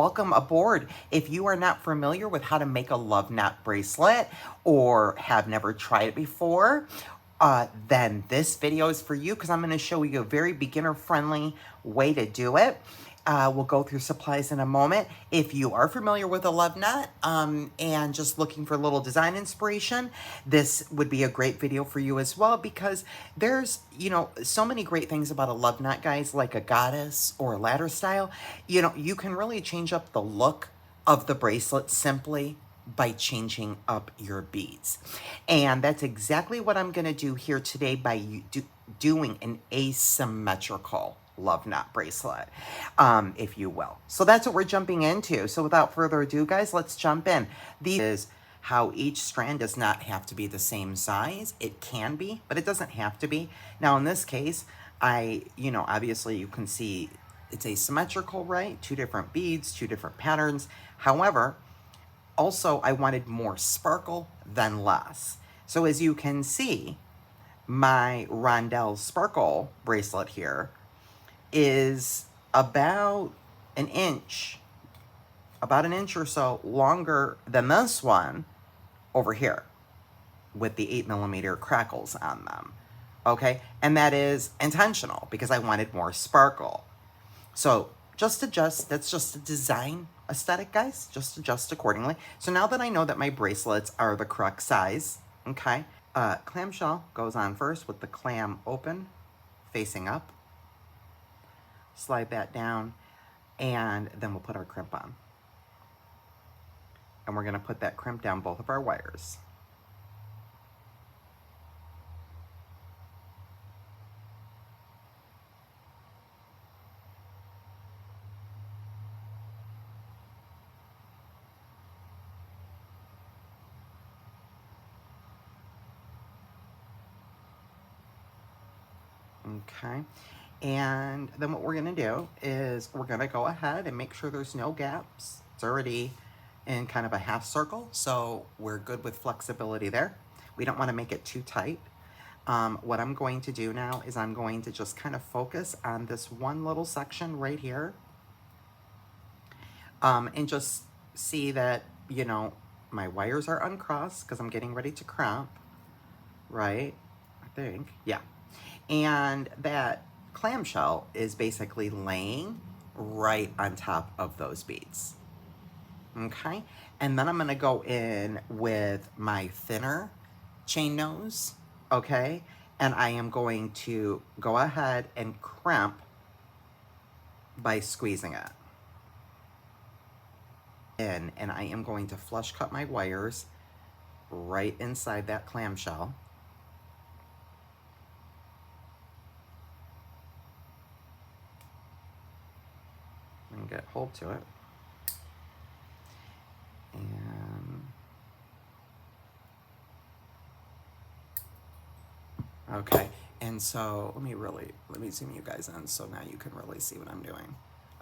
Welcome aboard. If you are not familiar with how to make a love knot bracelet or have never tried it before, then this video is for you because I'm going to show you a very beginner-friendly way to do it. We'll go through supplies in a moment. If you are familiar with a love knot and just looking for a little design inspiration, this would be a great video for you as well because there's, so many great things about a love knot, guys, like a goddess or a ladder style. You can really change up the look of the bracelet simply by changing up your beads. And that's exactly what I'm going to do here today by doing an asymmetrical love knot bracelet, if you will. So that's what we're jumping into. So without further ado, guys, let's jump in. This is how each strand does not have to be the same size. It can be, but it doesn't have to be. Now, in this case, obviously you can see it's asymmetrical, right? Two different beads, two different patterns. However, also I wanted more sparkle than less. So as you can see, my rondelle sparkle bracelet here is about an inch or so longer than this one over here with the 8mm crackles on them. Okay, and that is intentional because I wanted more sparkle. So just adjust. That's just a design aesthetic, guys. Just adjust accordingly. So now that I know that my bracelets are the correct size, okay, clamshell goes on first with the clam open, facing up. Slide that down, and then we'll put our crimp on. And we're going to put that crimp down both of our wires. Okay, and then what we're gonna do is we're gonna go ahead and make sure there's no gaps. It's already in kind of a half circle, so we're good with flexibility there. We don't wanna make it too tight. What I'm going to do now is I'm going to just kind of focus on this one little section right here. And just see that, my wires are uncrossed because I'm getting ready to crimp, right? I think, yeah. And that clamshell is basically laying right on top of those beads. Okay, and then I'm going to go in with my thinner chain nose, okay, and I am going to go ahead and crimp by squeezing it in, and I am going to flush cut my wires right inside that clamshell. And get hold to it. And okay, and so let me zoom you guys in so now you can really see what I'm doing.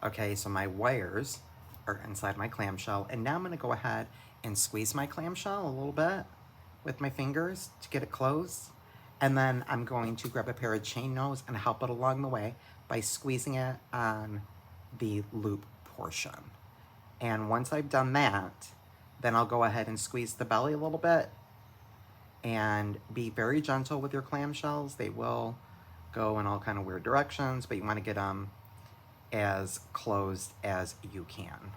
Okay, so my wires are inside my clamshell, and now I'm going to go ahead and squeeze my clamshell a little bit with my fingers to get it closed, and then I'm going to grab a pair of chain nose and help it along the way by squeezing it on the loop portion. And once I've done that, then I'll go ahead and squeeze the belly a little bit and be very gentle with your clamshells. They will go in all kind of weird directions, but you want to get them as closed as you can.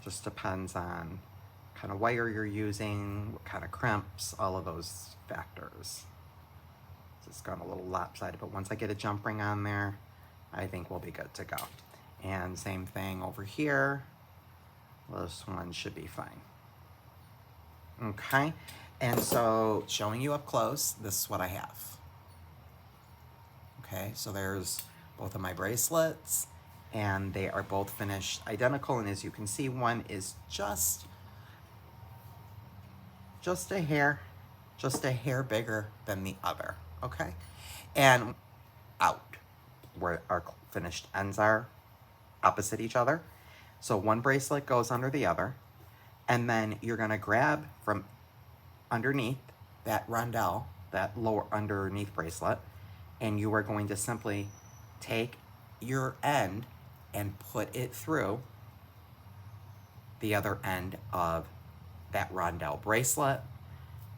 Just depends on what kind of wire you're using, what kind of crimps, all of those factors. It's gone a little lopsided, but once I get a jump ring on there, I think we'll be good to go. And same thing over here. This one should be fine. Okay, and so showing you up close, this is what I have. Okay, so there's both of my bracelets, and they are both finished identical, and as you can see, one is just a hair bigger than the other. Okay, and out where our finished ends are opposite each other. So one bracelet goes under the other, and then you're going to grab from underneath that rondelle, that lower underneath bracelet, and you are going to simply take your end and put it through the other end of that rondelle bracelet,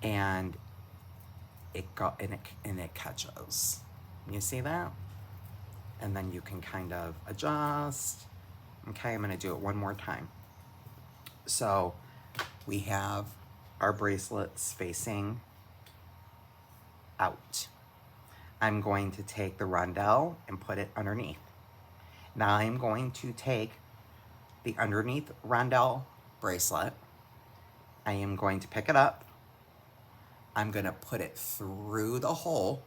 and it catches. You see that? And then you can kind of adjust. Okay, I'm gonna do it one more time. So we have our bracelets facing out. I'm going to take the rondelle and put it underneath. Now I'm going to take the underneath rondelle bracelet. I am going to pick it up. I'm gonna put it through the hole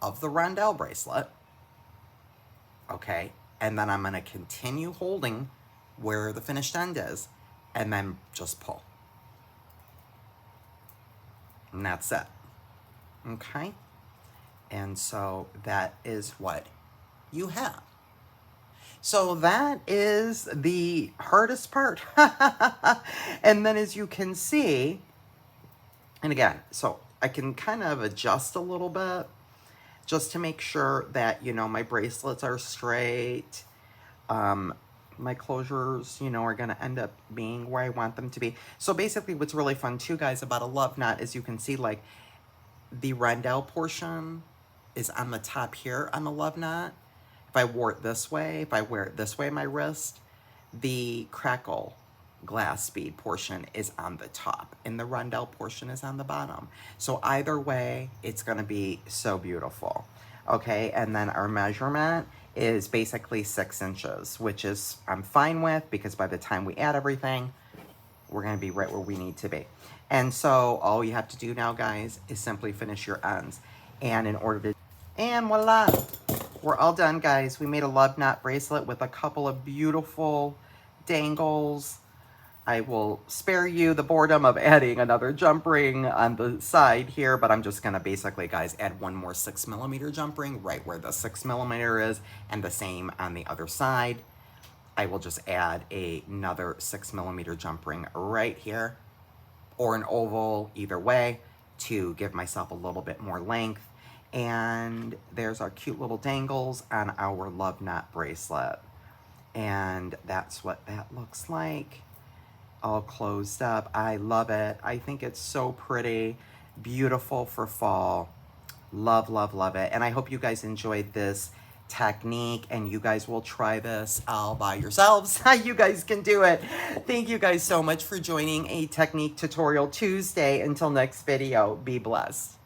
of the rondelle bracelet. Okay, and then I'm gonna continue holding where the finished end is, and then just pull. And that's it. Okay, and so that is what you have. So that is the hardest part. And then as you can see, and again, so I can kind of adjust a little bit just to make sure that, you know, my bracelets are straight. My closures, you know, are going to end up being where I want them to be. So basically what's really fun too, guys, about a love knot is you can see like the rondelle portion is on the top here on the love knot. If I wore it this way, if I wear it this way on my wrist, the crackle glass bead portion is on the top and the rondelle portion is on the bottom. So either way, it's going to be so beautiful. Okay, and then our measurement is basically 6 inches, which is I'm fine with, because by the time we add everything, we're going to be right where we need to be. And so all you have to do now, guys, is simply finish your ends. And in order to, and voila, we're all done, guys. We made a love knot bracelet with a couple of beautiful dangles. I will spare you the boredom of adding another jump ring on the side here, but I'm just gonna basically, guys, add one more 6mm jump ring right where the 6mm is, and the same on the other side. I will just add another 6mm jump ring right here, or an oval, either way, to give myself a little bit more length. And there's our cute little dangles on our love knot bracelet. And that's what that looks like. All closed up. I love it. I think it's so pretty, beautiful for fall. Love, love, love it. And I hope you guys enjoyed this technique, and you guys will try this all by yourselves. You guys can do it. Thank you guys so much for joining a Technique Tutorial Tuesday. Until next video, be blessed.